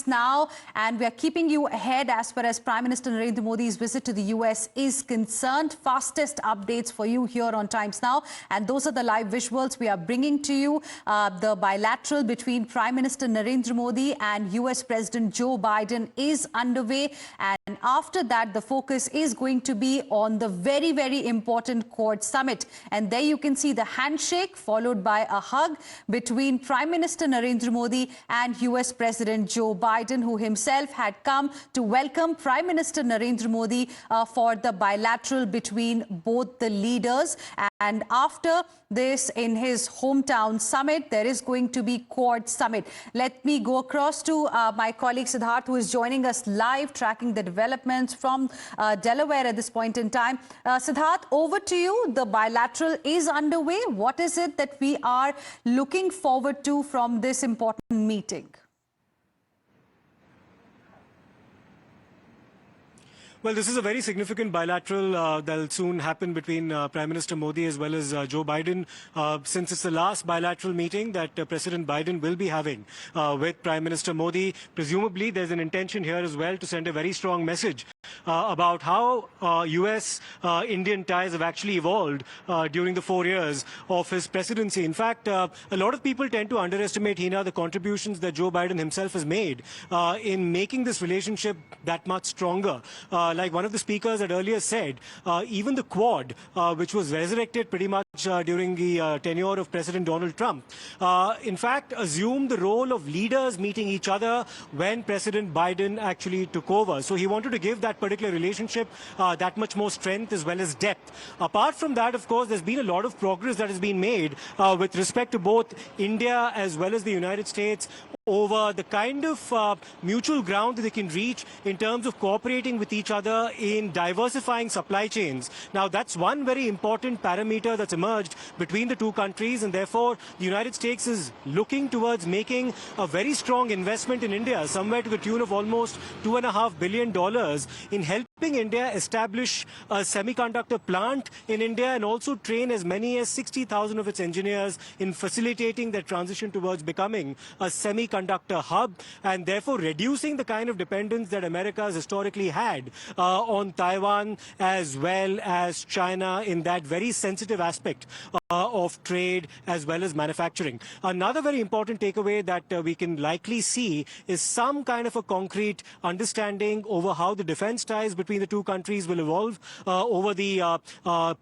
now, and we are keeping you ahead as far as Prime Minister Narendra Modi's visit to the US is concerned. Fastest updates for you here on Times Now, and those are the live visuals we are bringing to you. The bilateral between Prime Minister Narendra Modi and US President Joe Biden is underway, and after that the focus is going to be on the very important Quad summit. And there you can see the handshake followed by a hug between Prime Minister Narendra Modi and US President Joe Biden, who himself had come to welcome Prime Minister Narendra Modi for the bilateral between both the leaders. And after this, in his hometown summit, there is going to be Quad summit. Let me go across to my colleague Siddharth, who is joining us live, tracking the developments from Delaware at this point in time. Siddharth, over to you. The bilateral is underway. What is it that we are looking forward to from this important meeting? Well, this is a very significant bilateral that will soon happen between Prime Minister Modi as well as Joe Biden, since it's the last bilateral meeting that President Biden will be having with Prime Minister Modi. Presumably, there's an intention here as well to send a very strong message about how US-Indian ties have actually evolved during the 4 years of his presidency. In fact, a lot of people tend to underestimate, Hina, the contributions that Joe Biden himself has made in making this relationship that much stronger. Like one of the speakers had earlier said, even the Quad, which was resurrected pretty much during the tenure of President Donald Trump, in fact, assumed the role of leaders meeting each other when President Biden actually took over. So he wanted to give that particular relationship that much more strength as well as depth. Apart from that, of course, there's been a lot of progress that has been made with respect to both India as well as the United States over the kind of mutual ground that they can reach in terms of cooperating with each other in diversifying supply chains. Now, that's one very important parameter that's emerged between the two countries, and therefore the United States is looking towards making a very strong investment in India, somewhere to the tune of almost $2.5 billion in helping India establish a semiconductor plant in India and also train as many as 60,000 of its engineers in facilitating their transition towards becoming a semiconductor hub, and therefore reducing the kind of dependence that America has historically had on Taiwan as well as China in that very sensitive aspect of trade as well as manufacturing. Another very important takeaway that we can likely see is some kind of a concrete understanding over how the defense ties between the two countries will evolve over the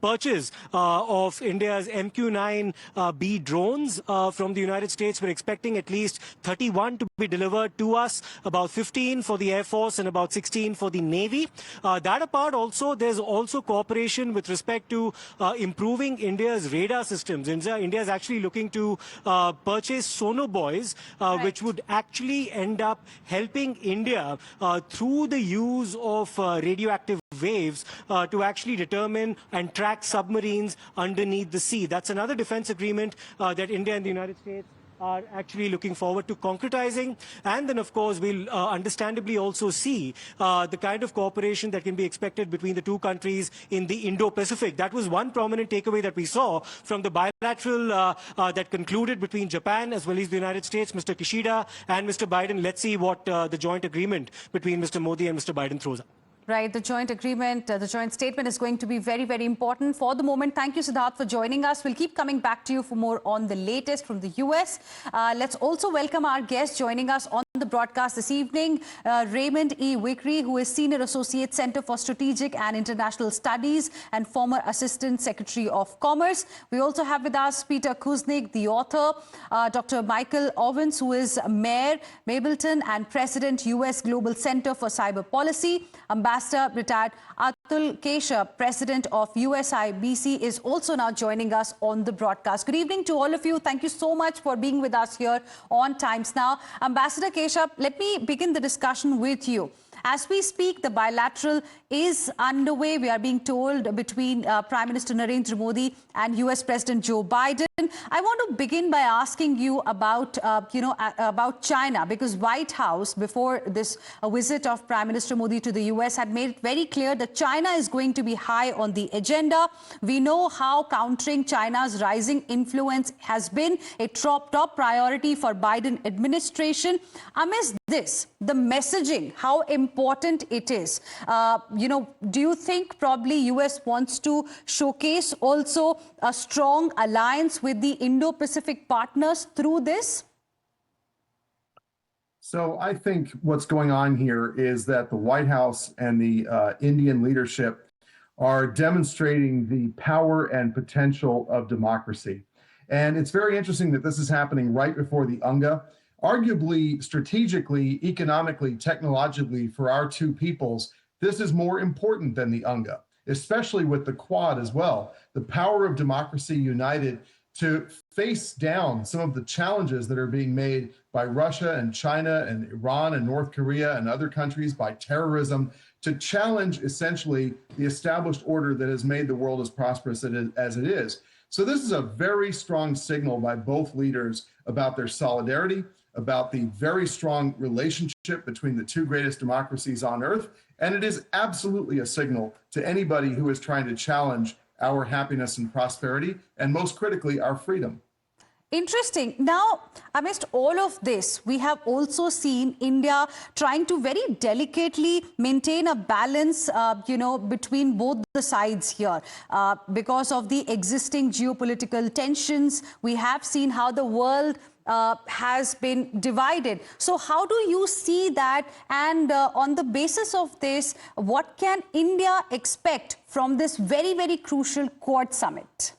purchase of India's MQ-9B drones from the United States. We're expecting at least 31 to be delivered to us, about 15 for the Air Force and about 16 for the Navy. That apart, also there's also cooperation with respect to improving India's radar systems. India is actually looking to purchase sonobuoys, which would actually end up helping India through the use of radioactive waves to actually determine and track submarines underneath the sea. That's another defense agreement that India and the United States are actually looking forward to concretizing. And then, of course, we'll understandably also see the kind of cooperation that can be expected between the two countries in the Indo-Pacific. That was one prominent takeaway that we saw from the bilateral that concluded between Japan as well as the United States, Mr. Kishida and Mr. Biden. Let's see what the joint agreement between Mr. Modi and Mr. Biden throws up. Right, the joint agreement, the joint statement is going to be very important. For the moment, thank you, Siddharth, for joining us. We'll keep coming back to you for more on the latest from the US. Let's also welcome our guest joining us on the broadcast this evening, Raymond E. Wickery, who is Senior Associate, Center for Strategic and International Studies and former Assistant Secretary of Commerce. We also have with us Peter Kuznick, the author, Dr. Michael Owens, who is Mayor, Mableton, and President, US Global Center for Cyber Policy. Ambassador retired Atul Keshav, President of USIBC, is also now joining us on the broadcast. Good evening to all of you. Thank you so much for being with us here on Times Now. Ambassador Keshav, let me begin the discussion with you. As we speak, the bilateral is underway. We are being told between Prime Minister Narendra Modi and US President Joe Biden. I want to begin by asking you about, about China, because White House, before this visit of Prime Minister Modi to the US, had made it very clear that China is going to be high on the agenda. We know how countering China's rising influence has been a top priority for Biden administration. Amidst this, the messaging, how important it is. Do you think probably US wants to showcase also a strong alliance with the Indo-Pacific partners through this? So I think what's going on here is that the White House and the Indian leadership are demonstrating the power and potential of democracy. And it's very interesting that this is happening right before the UNGA. Arguably, strategically, economically, technologically, for our two peoples, this is more important than the UNGA, especially with the Quad as well. The power of democracy united to face down some of the challenges that are being made by Russia and China and Iran and North Korea and other countries, by terrorism, to challenge essentially the established order that has made the world as prosperous as it is. So this is a very strong signal by both leaders about their solidarity, about the very strong relationship between the two greatest democracies on earth. And it is absolutely a signal to anybody who is trying to challenge our happiness and prosperity, and most critically, our freedom. Interesting. Now, amidst all of this, we have also seen India trying to very delicately maintain a balance, between both the sides here. Because of the existing geopolitical tensions, we have seen how the world has been divided. So how do you see that? And on the basis of this, what can India expect from this very, very crucial Quad summit?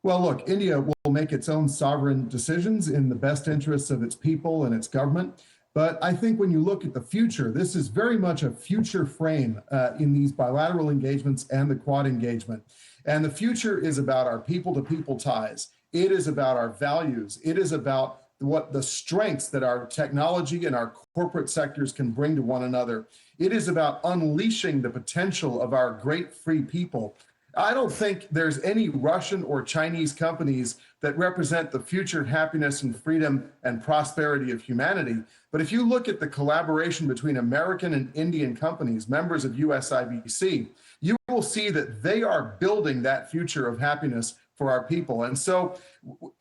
Well, look, India will make its own sovereign decisions in the best interests of its people and its government. But I think when you look at the future, this is very much a future frame in these bilateral engagements and the Quad engagement. And the future is about our people-to-people ties. It is about our values. It is about what the strengths that our technology and our corporate sectors can bring to one another. It is about unleashing the potential of our great free people. I don't think there's any Russian or Chinese companies that represent the future happiness and freedom and prosperity of humanity. But if you look at the collaboration between American and Indian companies, members of USIBC, you will see that they are building that future of happiness for our people. And so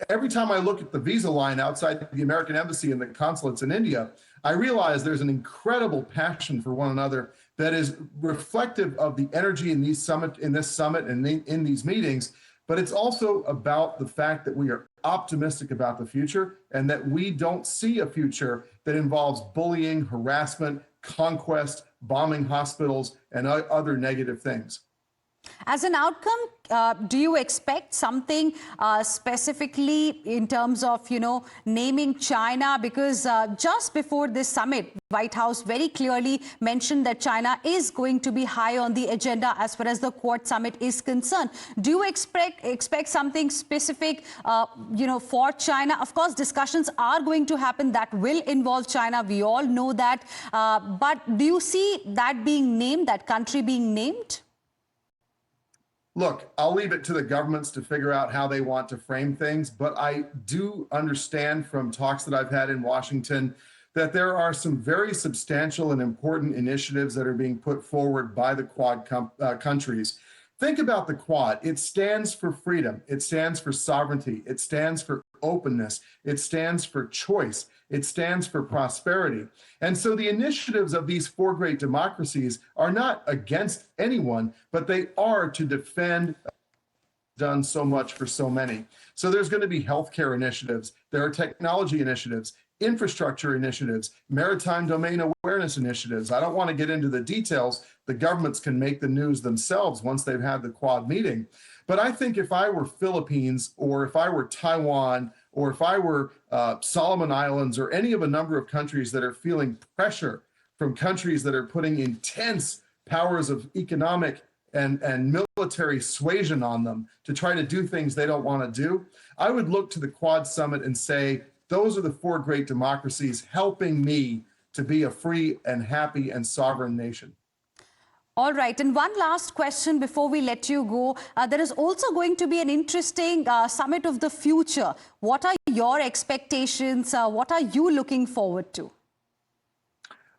every time I look at the visa line outside the American embassy and the consulates in India, I realize there's an incredible passion for one another that is reflective of the energy in this summit and in these meetings. But it's also about the fact that we are optimistic about the future and that we don't see a future that involves bullying, harassment, conquest, bombing hospitals, and other negative things. As an outcome, do you expect something specifically in terms of, naming China? Because just before this summit, White House very clearly mentioned that China is going to be high on the agenda as far as the Quad summit is concerned. Do you expect something specific, for China? Of course, discussions are going to happen that will involve China. We all know that. But do you see that being named, that country being named? Look, I'll leave it to the governments to figure out how they want to frame things, but I do understand from talks that I've had in Washington that there are some very substantial and important initiatives that are being put forward by the Quad countries. Think about the Quad. It stands for freedom. It stands for sovereignty. It stands for openness. It stands for choice. It stands for prosperity. And so the initiatives of these four great democracies are not against anyone, but they are to defend done so much for so many. So there's going to be healthcare initiatives. There are technology initiatives, infrastructure initiatives, maritime domain awareness initiatives. I don't want to get into the details. The governments can make the news themselves once they've had the Quad meeting. But I think if I were Philippines, or if I were Taiwan, or if I were Solomon Islands, or any of a number of countries that are feeling pressure from countries that are putting intense powers of economic and military suasion on them to try to do things they don't want to do, I would look to the Quad summit and say, those are the four great democracies helping me to be a free and happy and sovereign nation. All right. And one last question before we let you go. There is also going to be an interesting summit of the future. What are your expectations? What are you looking forward to?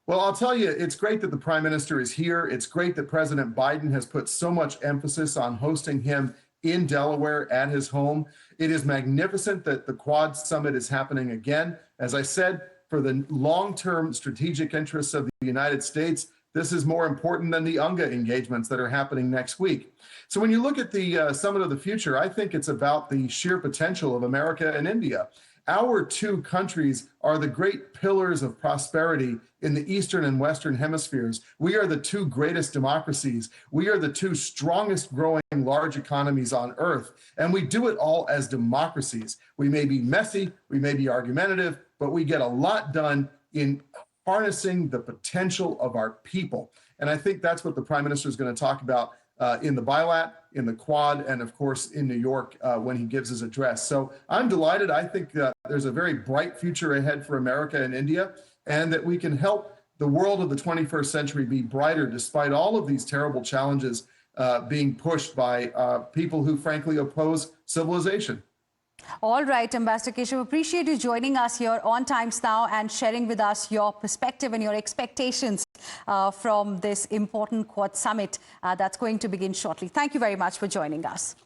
Well, I'll tell you, it's great that the Prime Minister is here. It's great that President Biden has put so much emphasis on hosting him in Delaware at his home. It is magnificent that the Quad summit is happening again. As I said, for the long-term strategic interests of the United States, this is more important than the UNGA engagements that are happening next week. So when you look at the Summit of the Future, I think it's about the sheer potential of America and India. Our two countries are the great pillars of prosperity in the Eastern and Western hemispheres. We are the two greatest democracies. We are the two strongest growing large economies on earth. And we do it all as democracies. We may be messy, we may be argumentative, but we get a lot done in harnessing the potential of our people. And I think that's what the Prime Minister is going to talk about in the bilat, in the Quad, and of course in New York when he gives his address. So I'm delighted. I think there's a very bright future ahead for America and India, and that we can help the world of the 21st century be brighter despite all of these terrible challenges being pushed by people who frankly oppose civilization. All right, Ambassador Keshav, appreciate you joining us here on Times Now and sharing with us your perspective and your expectations from this important Quad Summit that's going to begin shortly. Thank you very much for joining us.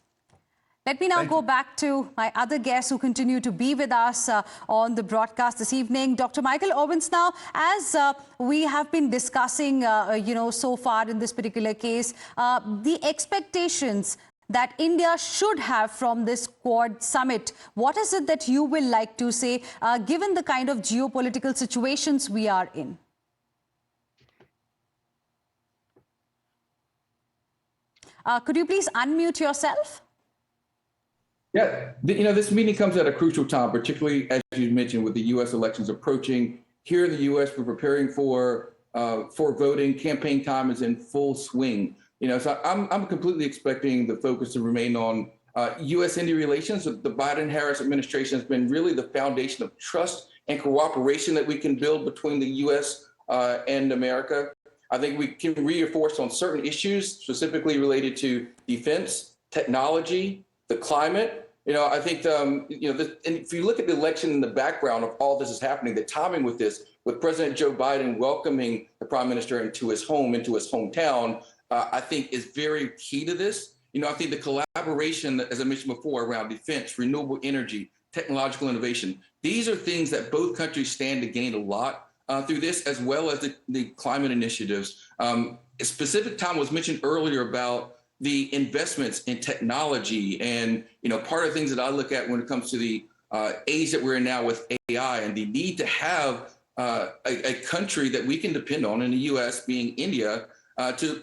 Let me now go back to my other guests who continue to be with us on the broadcast this evening. Dr. Michael Owens, now, as we have been discussing, so far in this particular case, the expectations that India should have from this Quad Summit. What is it that you will like to say, given the kind of geopolitical situations we are in? Could you please unmute yourself? Yeah, this meeting comes at a crucial time, particularly as you mentioned, with the U.S. elections approaching. Here in the U.S., we're preparing for voting. Campaign time is in full swing. So I'm completely expecting the focus to remain on U.S.-India relations. The Biden-Harris administration has been really the foundation of trust and cooperation that we can build between the U.S. And America. I think we can reinforce on certain issues, specifically related to defense, technology, the climate. I think, and if you look at the election in the background of all this is happening, the timing with this, with President Joe Biden welcoming the Prime Minister into his home, into his hometown, I think is very key to this. I think the collaboration, as I mentioned before, around defense, renewable energy, technological innovation, these are things that both countries stand to gain a lot through this, as well as the climate initiatives. A specific time was mentioned earlier about the investments in technology. And, part of the things that I look at when it comes to the age that we're in now with AI and the need to have a country that we can depend on in the U.S., being India, to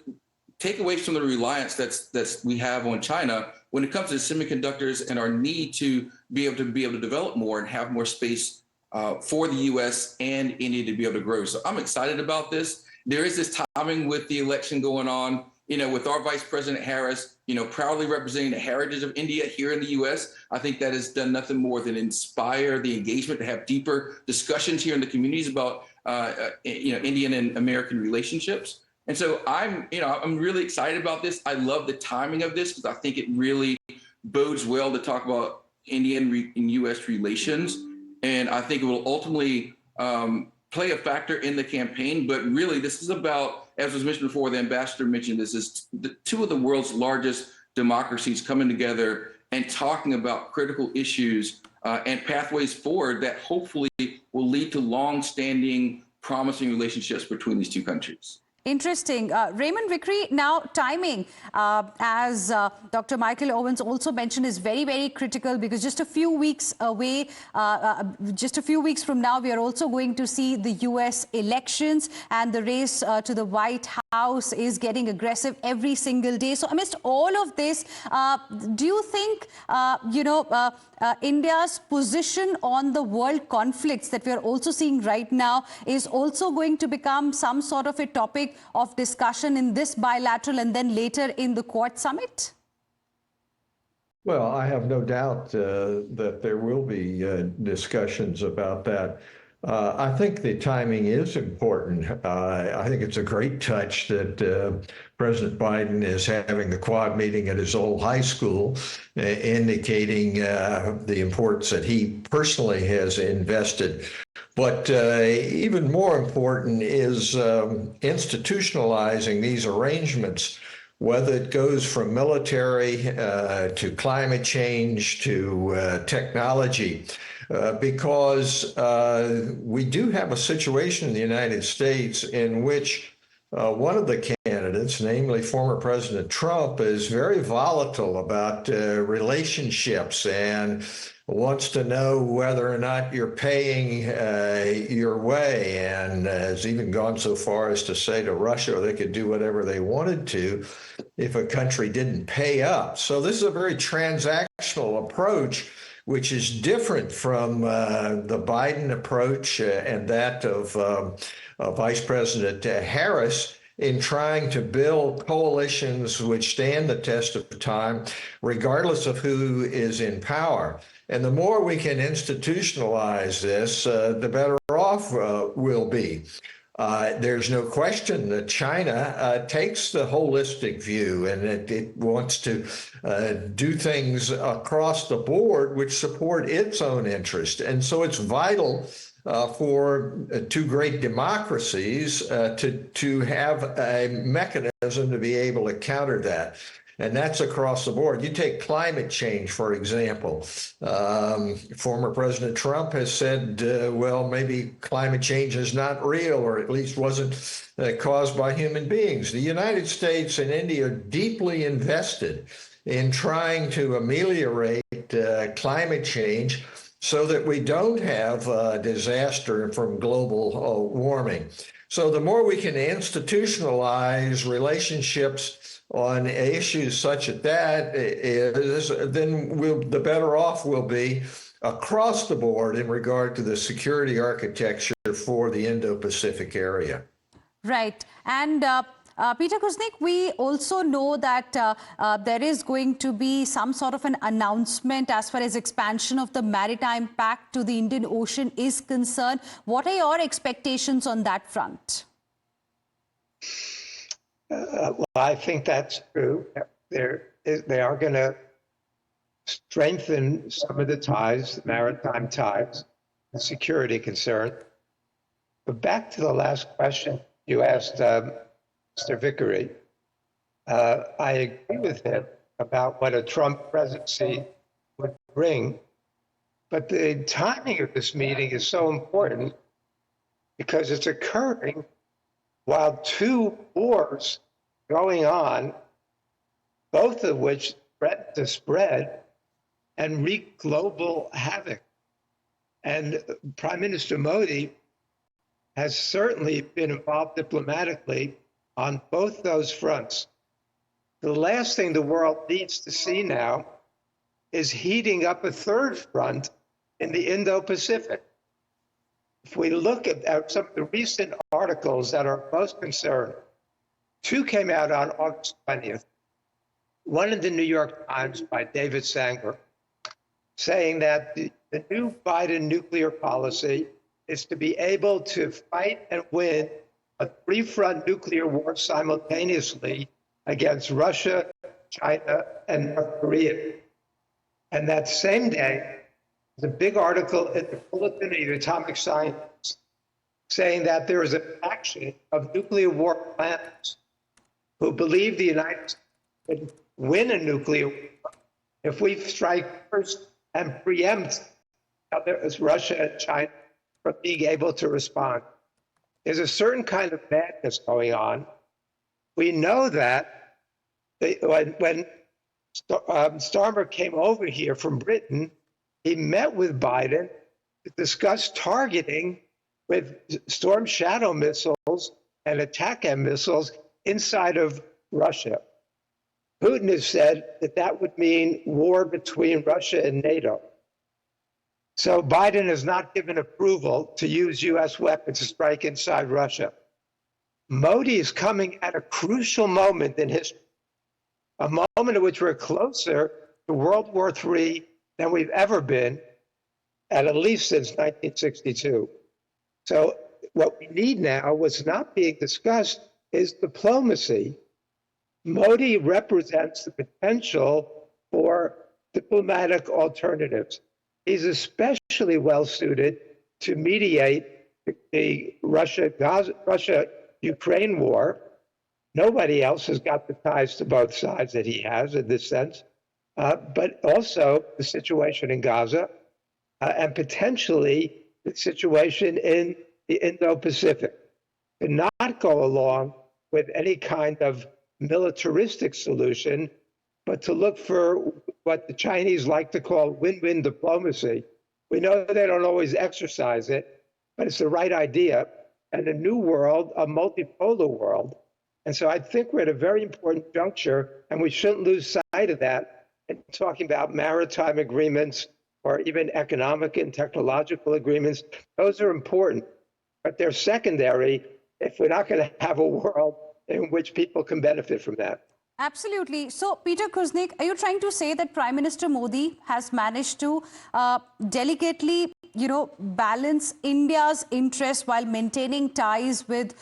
take away some of the reliance that's we have on China when it comes to semiconductors and our need to be able to develop more and have more space for the U.S. and India to be able to grow. So I'm excited about this. There is this timing with the election going on, with our Vice President Harris, proudly representing the heritage of India here in the U.S. I think that has done nothing more than inspire the engagement to have deeper discussions here in the communities about, Indian and American relationships. And so I'm really excited about this. I love the timing of this because I think it really bodes well to talk about Indian and U.S. relations. And I think it will ultimately play a factor in the campaign. But really, this is about, as was mentioned before, the ambassador mentioned this, is two of the world's largest democracies coming together and talking about critical issues and pathways forward that hopefully will lead to long-standing, promising relationships between these two countries. Interesting. Raymond Vickery, now timing, as Dr. Michael Owens also mentioned, is very, very critical because just a few weeks away, just a few weeks from now, we are also going to see the U.S. elections, and the race to the White House is getting aggressive every single day. So amidst all of this, do you think, India's position on the world conflicts that we are also seeing right now is also going to become some sort of a topic of discussion in this bilateral and then later in the Quad Summit? Well, I have no doubt that there will be discussions about that. I think the timing is important. I think it's a great touch that President Biden is having the Quad meeting at his old high school, indicating the importance that he personally has invested. But even more important is institutionalizing these arrangements, whether it goes from military to climate change to technology. because we do have a situation in the United States in which one of the candidates, namely former President Trump, is very volatile about relationships and wants to know whether or not you're paying your way, and has even gone so far as to say to Russia they could do whatever they wanted to if a country didn't pay up. So this is a very transactional approach, which is different from the Biden approach and that of Vice President Harris in trying to build coalitions which stand the test of time, regardless of who is in power. And the more we can institutionalize this, the better off we'll be. There's no question that China takes the holistic view, and it wants to do things across the board which support its own interest. And so it's vital for two great democracies to have a mechanism to be able to counter that. And that's across the board. You take climate change, for example. Former President Trump has said, well, maybe climate change is not real, or at least wasn't caused by human beings. The United States and India are deeply invested in trying to ameliorate climate change so that we don't have disaster from global warming. So the more we can institutionalize relationships on issues such as that is, then the better off we'll be across the board in regard to the security architecture for the Indo-Pacific area. Right. And Peter Kuznick, we also know that there is going to be some sort of an announcement as far as expansion of the Maritime Pact to the Indian Ocean is concerned. What are your expectations on that front? Well, I think that's true. They are going to strengthen some of the ties, maritime ties, and security concern. But back to the last question you asked Mr. Vickery, I agree with him about what a Trump presidency would bring. But the timing of this meeting is so important because it's occurring while two wars going on, both of which threaten to spread and wreak global havoc. And Prime Minister Modi has certainly been involved diplomatically on both those fronts. The last thing the world needs to see now is heating up a third front in the Indo-Pacific. If we look at some of the recent articles that are most concerned, two came out on August 20th. One in the New York Times by David Sanger, saying that the new Biden nuclear policy is to be able to fight and win a three-front nuclear war simultaneously against Russia, China, and North Korea. And that same day, there's a big article in the Bulletin of Atomic Science saying that there is a faction of nuclear war planners who believe the United States would win a nuclear war if we strike first and preempt Russia and China from being able to respond. There's a certain kind of madness going on. We know that when Starmer came over here from Britain, he met with Biden to discuss targeting with Storm Shadow missiles and ATACMS missiles inside of Russia. Putin has said that that would mean war between Russia and NATO. So Biden has not given approval to use U.S. weapons to strike inside Russia. Modi is coming at a crucial moment in history, a moment in which we're closer to World War III than we've ever been, at least since 1962. So what we need now, what's not being discussed, is diplomacy. Modi represents the potential for diplomatic alternatives. He's especially well suited to mediate the Russia-Ukraine war. Nobody else has got the ties to both sides that he has in this sense, but also the situation in Gaza. and potentially the situation in the Indo-Pacific. To not go along with any kind of militaristic solution, but to look for what the Chinese like to call win-win diplomacy. We know they don't always exercise it, but it's the right idea. And a new world, a multipolar world. And so I think we're at a very important juncture, and we shouldn't lose sight of that in talking about maritime agreements or even economic and technological agreements. Those are important, but they're secondary if we're not going to have a world in which people can benefit from that. Absolutely. So, Peter Kuznick, are you trying to say that Prime Minister Modi has managed to delicately, balance India's interests while maintaining ties with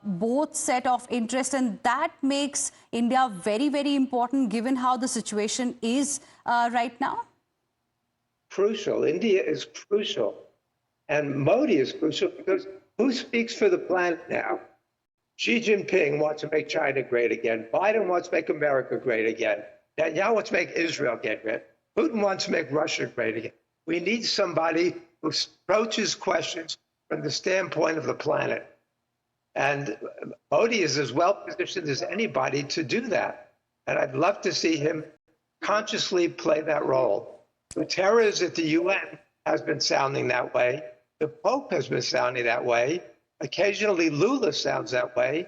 both set of interests, and that makes India very, very important given how the situation is right now? Crucial. India is crucial. And Modi is crucial because who speaks for the planet now? Xi Jinping wants to make China great again. Biden wants to make America great again. Netanyahu wants to make Israel great again. Putin wants to make Russia great again. We need somebody who approaches questions from the standpoint of the planet. And Modi is as well positioned as anybody to do that. And I'd love to see him consciously play that role. Guterres at the UN has been sounding that way. The Pope has been sounding that way. Occasionally, Lula sounds that way.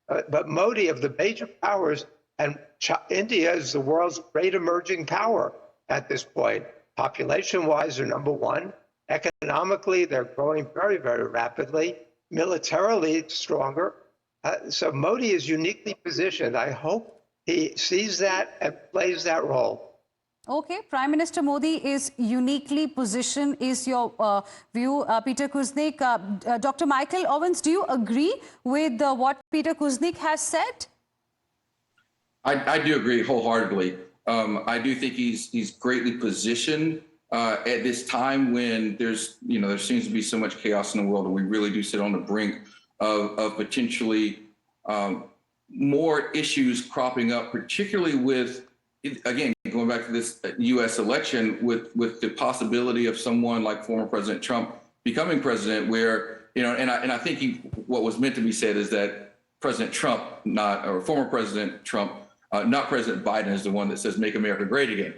But Modi, of the major powers, and India is the world's great emerging power at this point. Population-wise, they're number one. Economically, they're growing very, very rapidly. Militarily, it's stronger. So Modi is uniquely positioned. I hope he sees that and plays that role. Okay, Prime Minister Modi is uniquely positioned, is your view, Peter Kuznick. Dr. Michael Owens, do you agree with what Peter Kuznick has said? I do agree wholeheartedly. I do think he's greatly positioned at this time when there seems to be so much chaos in the world, and we really do sit on the brink of potentially more issues cropping up, particularly with, again, going back to this U.S. election, with the possibility of someone like former President Trump becoming president, where, and I think what was meant to be said is that President Trump, former President Trump, not President Biden, is the one that says "Make America Great Again."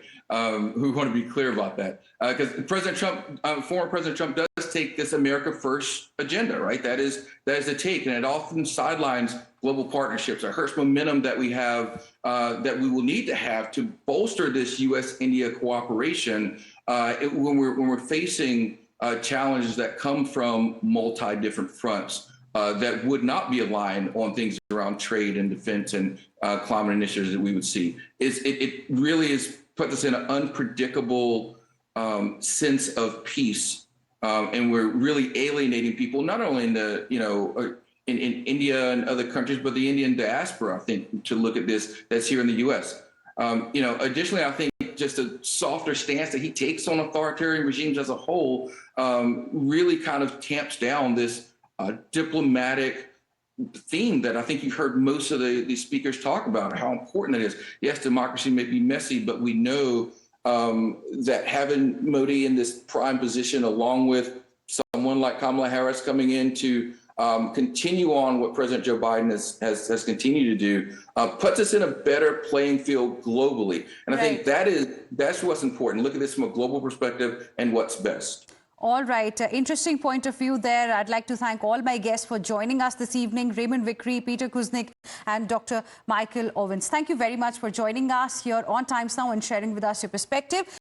We want to be clear about that, because President Trump, former President Trump, does take this America First agenda, right? That is the take, and it often sidelines global partnerships. It hurts momentum that we have, that we will need to have to bolster this U.S.-India cooperation when we're facing challenges that come from different fronts that would not be aligned on things around trade and defense and climate initiatives that we would see. It really is put us in an unpredictable sense of peace, and we're really alienating people, not only in the in India and other countries, but the Indian diaspora, I think, to look at this that's here in the U.S. Additionally, I think just a softer stance that he takes on authoritarian regimes as a whole really kind of tamps down this diplomatic theme that I think you've heard most of the speakers talk about, how important it is. Yes, democracy may be messy, but we know that having Modi in this prime position, along with someone like Kamala Harris coming in to continue on what President Joe Biden has continued to do, puts us in a better playing field globally. And I think that's what's important. Look at this from a global perspective and what's best. All right. Interesting point of view there. I'd like to thank all my guests for joining us this evening, Raymond Vickery, Peter Kuznick, and Dr. Michael Owens. Thank you very much for joining us here on Times Now and sharing with us your perspective.